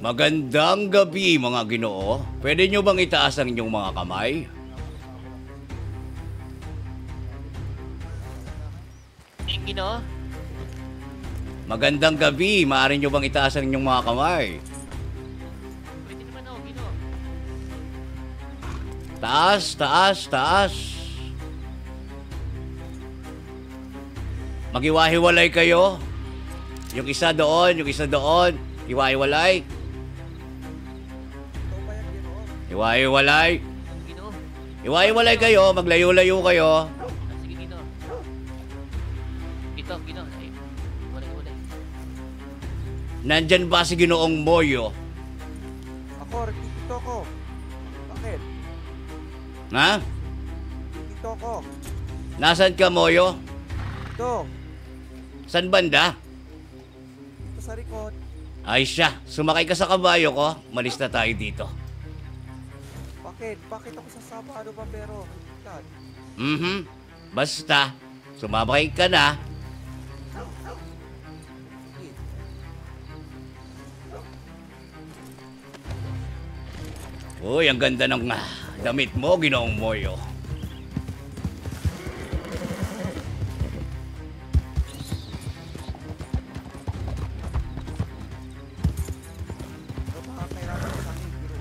Magandang gabi, mga Ginoo. Pwede nyo bang itaas ang inyong mga kamay? Ginoo? Magandang gabi, maaari nyo bang itaas ang inyong mga kamay? Pwede naman ako, Ginoo. Taas, taas, taas. Maghiwa-hiwalay kayo. Yung isa doon, yung isa doon. Hiwa-hiwalay. Hiwa-hiwalay. Ginoo. Hiwa-hiwalay kayo, maglayo-layo kayo. Sige, Ginoo. Ito, Ginoo. Ay, walay. Nandyan ba si Ginoong Moyo? Ako, dito ko. Bakit? Ha? Dito ko. Nasaan ka, Moyo? Ito. San banda? Dito sa likod. Ay siya, sumakay ka sa kabayo ko. Malis na tayo dito. Bakit? Bakit ako sasama? Ano ba pero? Yan. Basta, sumabay ka na. Uy, ang ganda ng damit mo, Ginoong Moyo. Ano ba kailangan sa akin? Giro.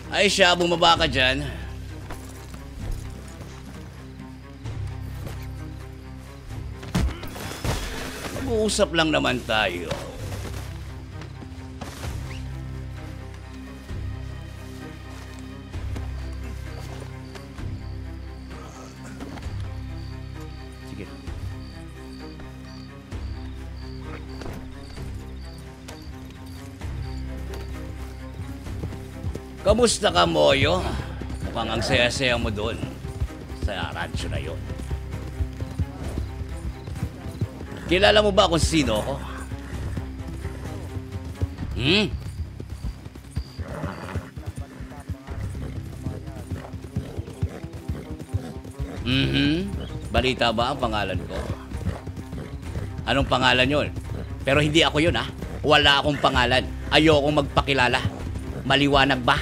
Ay siya, bumaba ka dyan. Mag-uusap lang naman tayo. Sige. Kamusta ka, Moyo? Mukhang ang saya-saya mo doon sa rancho na yon. Kilala mo ba kung sino ako? Balita ba ang pangalan ko? Anong pangalan yon? Pero hindi ako yun, ha? Wala akong pangalan. Ayokong magpakilala. Maliwanag ba?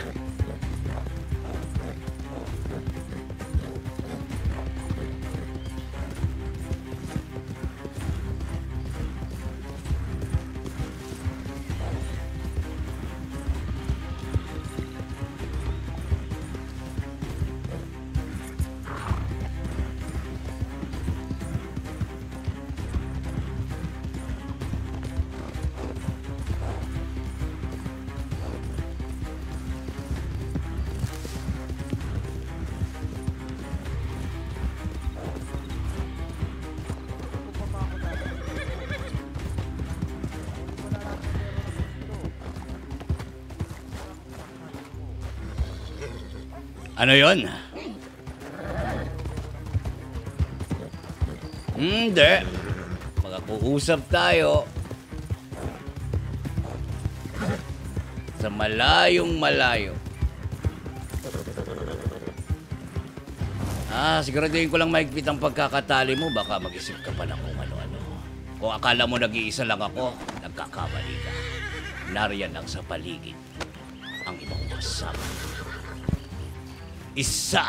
Ano yon? Hindi. Mag-uusap tayo. Sa malayong malayo. Siguraduhin ko lang mahigpit ang pagkakatali mo. Baka mag-isip ka pa ng kung ano-ano. Kung akala mo nag-iisa lang ako, nagkakamali ka. Nariyan lang sa paligid ang ibang kasama. Isa,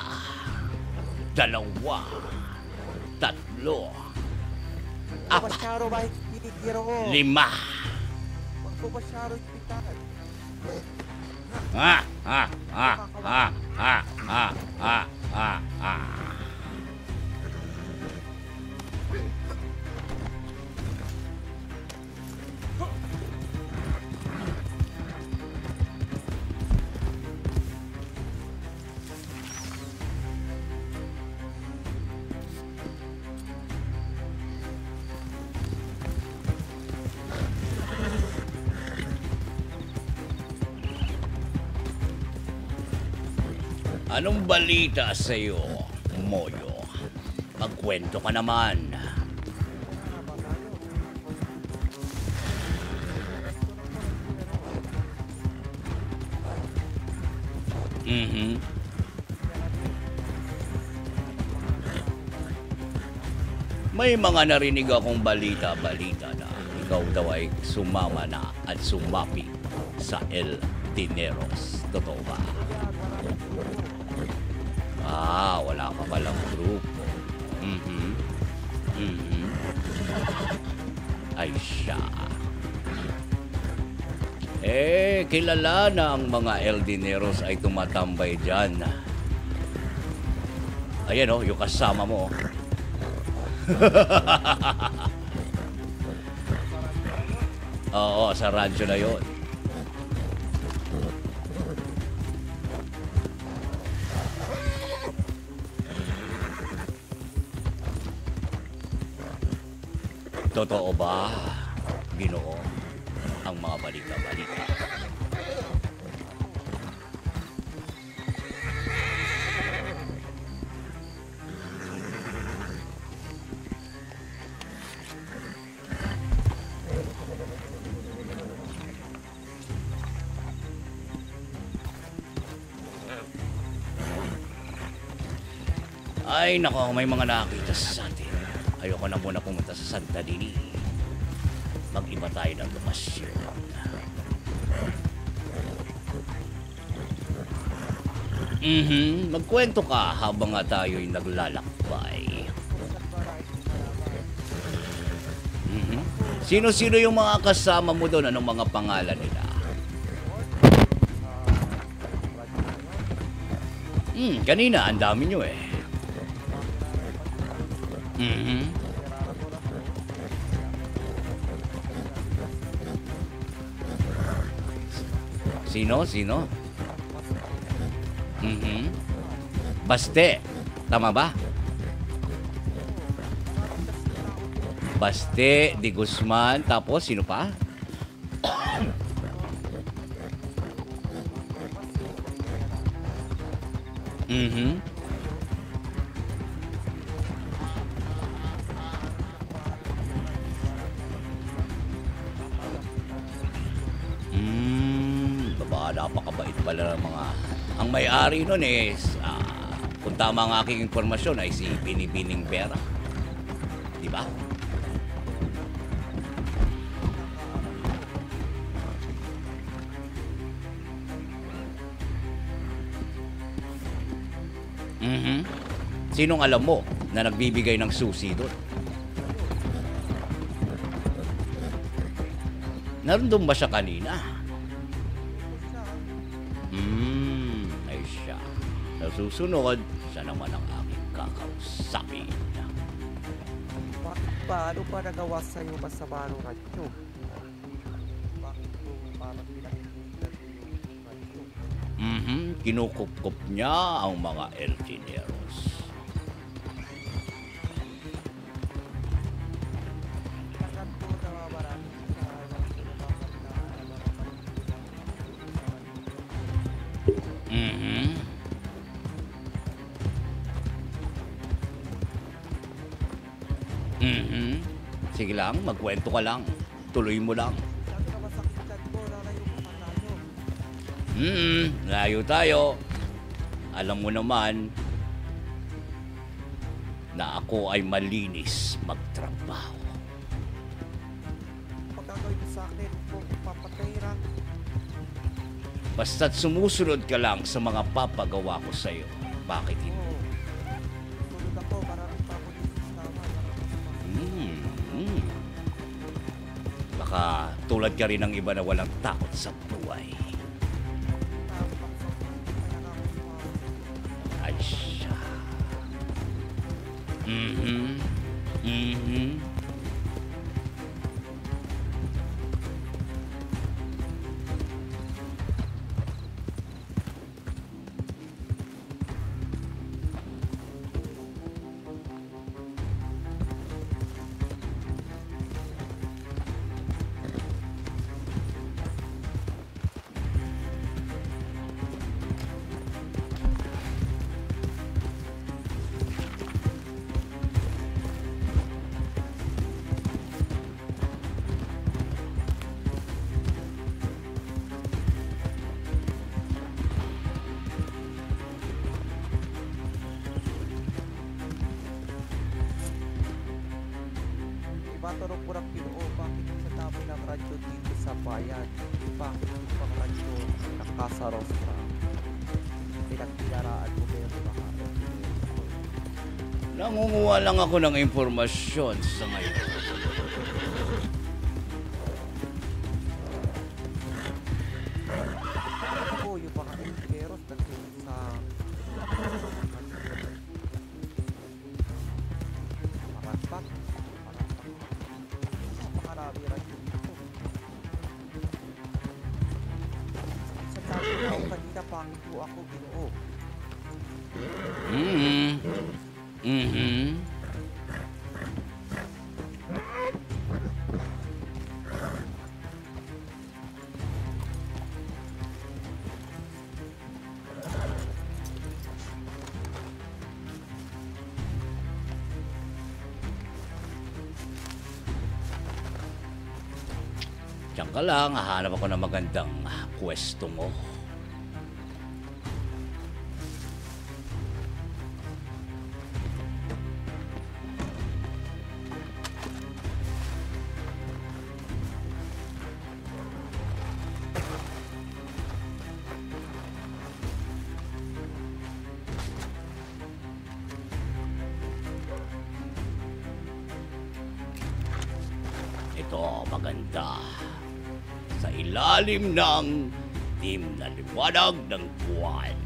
dalawa, tatlo, apat, Masyaro ba Giro ko? lima. Huwag ko masyaro ipitan. Ha, ha, ha, ha, ha, ha, ha, ha, ha. Anong balita sa'yo, Moyo? Magkwento ka naman. May mga narinig akong balita-balita na ikaw daw ay sumama na at sumapi sa El Dineros. Totoo ba? Ah, wala ka palang grupo. Ay siya. Kilala na ang mga El Dineros ay tumatambay dyan. Ayan oh, yung kasama mo. Oo, sa radyo na yun. Totoo ba, Ginoo, ang mga balita-balita? Ay, nako, may mga nakakita sa atin. Ayoko na muna pumunta sa Santa Dini. Mag-iba tayo ng lokasyon. Magkwento ka habang nga tayo'y naglalakbay. Sino-sino yung mga kasama mo doon? Anong mga pangalan nila? Kanina, ang dami nyo eh. Sino? Baste. Tama ba? Baste, Di Guzman, tapos sino pa? Napakabait pala ng mga... Ang may-ari nun is, kung tama ang aking informasyon, ay si Binibining Pera. Di ba? Sinong alam mo na nagbibigay ng susi doon? Narundong ba siya kanina? Ay siya. Sa susunod, siya naman ang aking kakausapin. Bakit ba? Ano ba nagawa sa'yo masama ng radyo? Bakit po parang pinakikita yung radyo? Kinukup-kup niya ang mga El Dineros. Saan po nawamarami sa Sige lang, magkwento ka lang. Tuloy mo lang. sabi na masakit ko, lalayo ko pa tayo. Layo tayo. Alam mo naman na ako ay malinis magtrabaho. Pagkagawin mo sa akin, kung papatay lang. Basta't sumusunod ka lang sa mga papagawa ko sa'yo. Bakit hindi? Oo. Tulog ako, maraming pa ako dito sa tama. Baka tulad ka rin ng iba na walang takot sa buhay. Ay siya. tinatanong ko ng Ginoo, bakit sa dami ng radyo dito sa bayan? Bakit yung pang radyo nakasarostra? Pinagpilaraan mo ba yung mga Nangunguha lang ako ng impormasyon sa ngayon. ako, yung mga engineeros na sa Maratpak, makarami radyo dito. Sa dami na kanina pangit po ako, Ginoo. Mm-hmm. Mm-hmm. Diyan ka lang, hahanap ako ng magandang pwesto mo. Ito, maganda. Sa ilalim ng dim na liwanag ng buwan.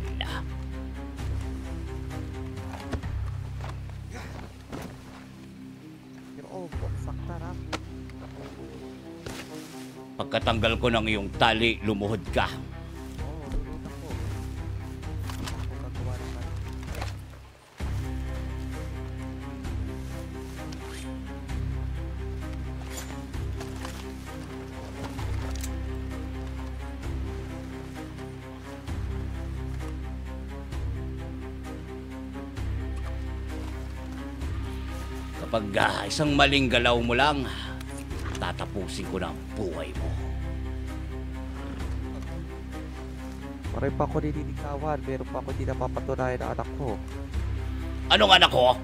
Ginoo, sakta na. Pagkatanggal ko ng iyong tali, lumuhod ka. Oo, lulot ako. Ako gagawa naman. Kapag isang maling galaw mo lang, tatapusin ko na ang buhay mo. Maray pa ako nililigawan, meron pa ako di napapatunayan na anak ko. Anong anak ko?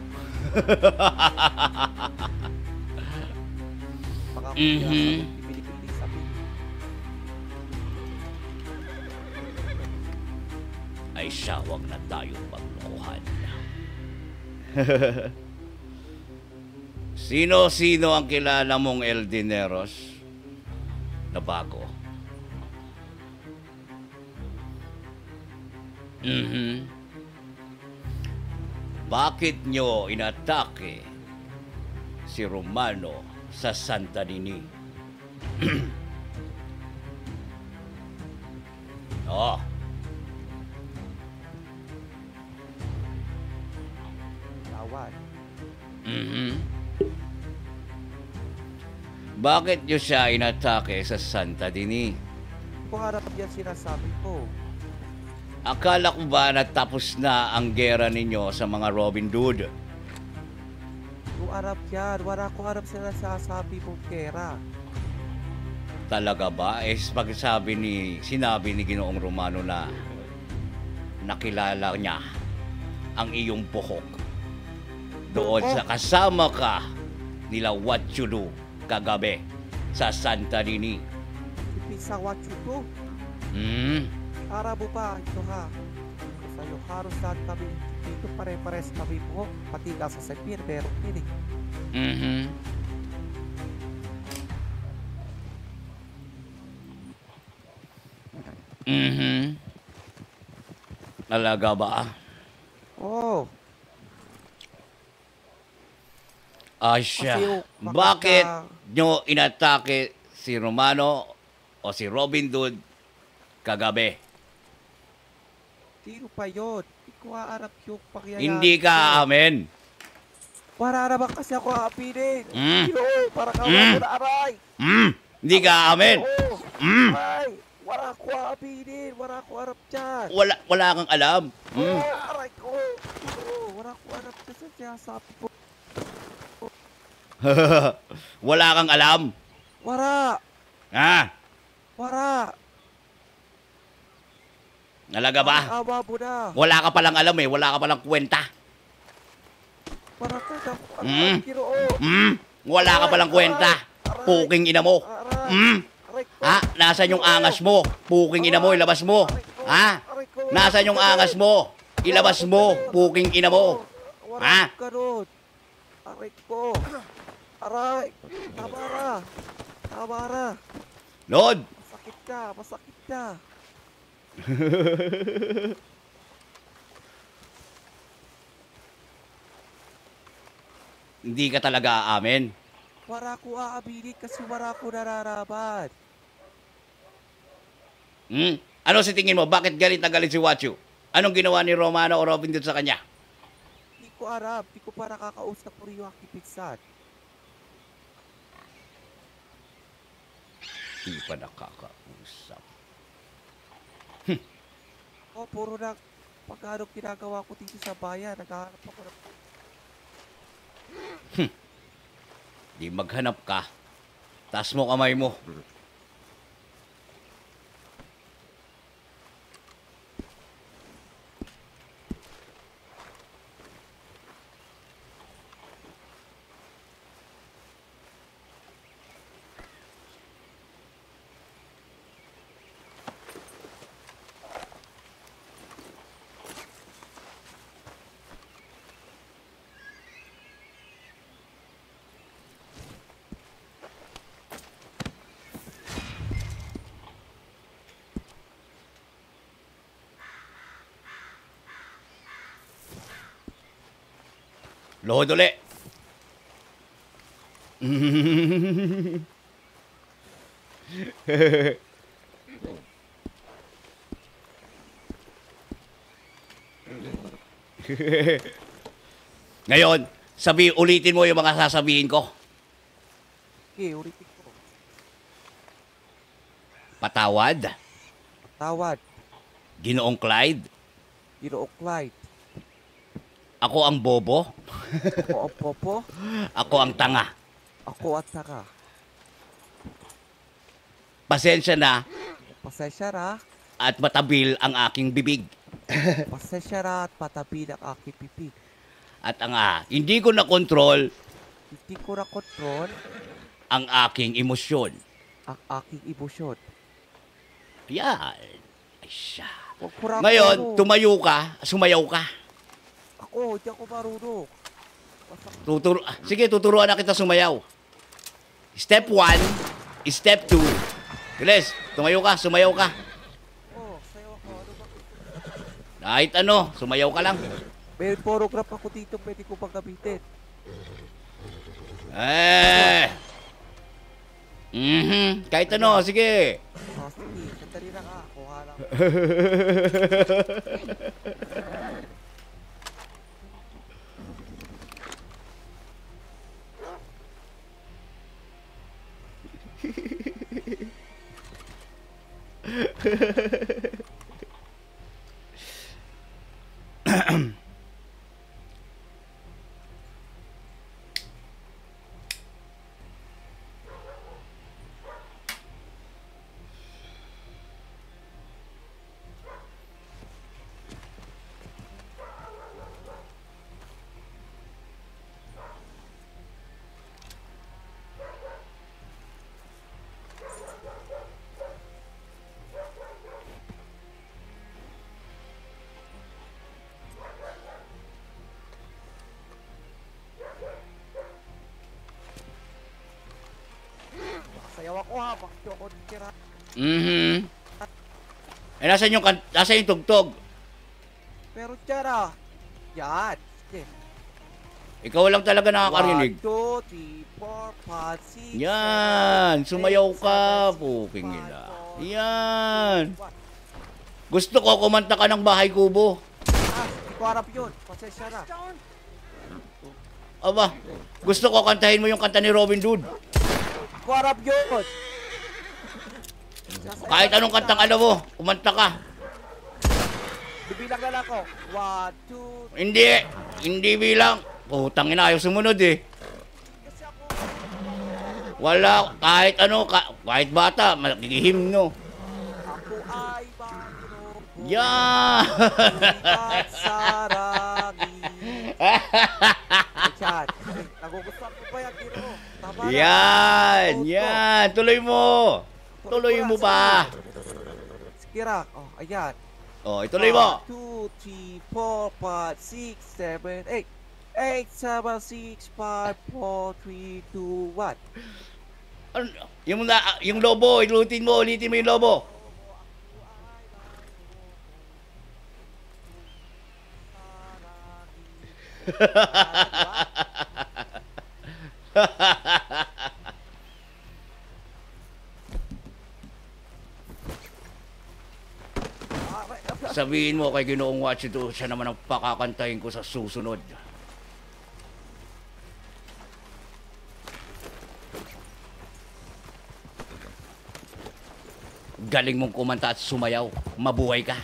Baka ako Mhm. pinipiling sabihin. Ay siya, wag na tayong maglokohan. Sino-sino ang kilala mong Eldineros na bago? Mhm. Bakit nyo inatake si Romano sa Santa Nini? Oh, Lawan. mhm. Bakit nyo siya inatake sa Santa Nini? Kung harap yan sinasabi ko. Akala ko ba natapos na ang gera ninyo sa mga Robin Hood? Kung harap yan, wala ko harap sinasabi mong kera. Talaga ba? Sinabi ni Ginoong Romano na nakilala niya ang iyong buhok doon sa kasama ka nila Watchulu kagabi sa Santa Nini. Ipisa Watchuto. Hmm? Para mo pa, ito ha. Sa'yo, halos lahat kami. Dito pare-pares kami po. Pati ka sa Sapir, pero pili. Mhm. Mhm. Talaga ba? Oo. Asya, Kasi yung bakit makaka- nyo inatake si Romano o si Robin Hood kagabi? Sino pa yun? Hindi ko haarap yung pangyayari. Hindi ka amen. Para naman kasi ako aapinin. Mm. Sino? Para ka Mm. na aray. Hindi ka amen. Oo. Mm. Aray. Wala ko aapinin. Wala ko harap dyan. Wala kang alam. Aray ko. Oo, wala ko harap dyan sa sinasabi ko. Wala kang alam. Wala. Ha? Wala. Nalaga ba? Awa mo na. Wala ka palang alam eh. Wala ka palang kwenta. Para ka na. Mm. Ginoo. Mm. Wala ka palang kwenta. Puking ina mo. Aray! Hmm? Aray ko! Ha? Nasaan yung angas mo? Puking ina mo, ilabas mo. Ha? Nasaan yung angas mo? Ilabas mo, puking ina mo. Ha? Wala ka nun. Aray ko! Aray! Tabara! Tabara! Lord! Masakit ka! Masakit ka! Hindi ka talaga aamin. Wala ko aabilin kasi wala ko nararapat. Hmm? Ano si tingin mo? Bakit galit na galit si Wachu? Anong ginawa ni Romano o Robin dito sa kanya? Hindi ko alam. Hindi ko pa nakakausap ko rin yung aking pinsan. Hindi pa nakakausap. Oh, puro na pagkano ginagawa ko dito sa bayan. Naghahanap ako ng... Di maghanap ka. Taas mo kamay mo. Lohod uli. Ngayon, ulitin mo yung mga sasabihin ko. Okay, ulitin ko. Patawad, Tawad. Ginoong Clyde, Ginoong Clyde. ako ang bobo, Ako ang popo. ako ang tanga. Ako at saka. Pasensya na Pasensya na. at matabil ang aking bibig. Pasensya na at patabi ng aking pipig. At hindi ko na kontrol Hindi ko na kontrol ang aking emosyon. ang aking emosyon. Yan. Ay siya. Huwag ko na Ngayon, ako- tumayo ka, sumayaw ka. Ako, hindi ako marunong. Sige, tuturuan na kita sumayaw. Step 1, step 2. Bilis, tumayo ka, sumayaw ka. Oh, sayo ako. Ano ba? Kahit ano, sumayaw ka lang. May photograph ako dito, pwede ko pang gamitin. Kahit ano, sige. Oh, sige, sandali na ka. Kuha lang. Sayaw ako ha, bakit ako tira? Nasaan yung tugtog? Pero tira. Yan. Sige. Ikaw lang talaga nakakarinig. 1, 2, 3, 4, 5, 6, Yan, 7, sumayaw 8, ka, 7, puking 6, ina. 5, Yan. 4, Gusto ko kumanta ka ng Bahay Kubo. hindi ko harap yun. Pasensya na. Aba, gusto ko kantahin mo yung kanta ni Robin Hood. Hindi ko harap yun. Kahit anong kantang alam mo, kumanta ka. Bibilang na lang ako. 1, 2, Hindi bilang. Putang ina, ayaw sumunod eh. kasi ako. Wala, kahit ano, kahit bata, magigihimno. Ako ay Panginoon. Yan! At sarangin. Chat. Nagugustuhan ko ba yan, Gino? Yan, yan. Tuloy mo. Tuloy mo pa. Sige Rak. Oh, ayan. Oh, ituloy mo. 2, 3, 4, 5, 6, 7, 8. 8, 7, 6, 5, 4, 3, 2, 1. Ano, yung lobo, ulitin mo yung lobo. Sabihin mo kay Ginoong Watchido, siya naman ang pakakantahin ko sa susunod. Galing mong kumanta at sumayaw. Mabuhay ka.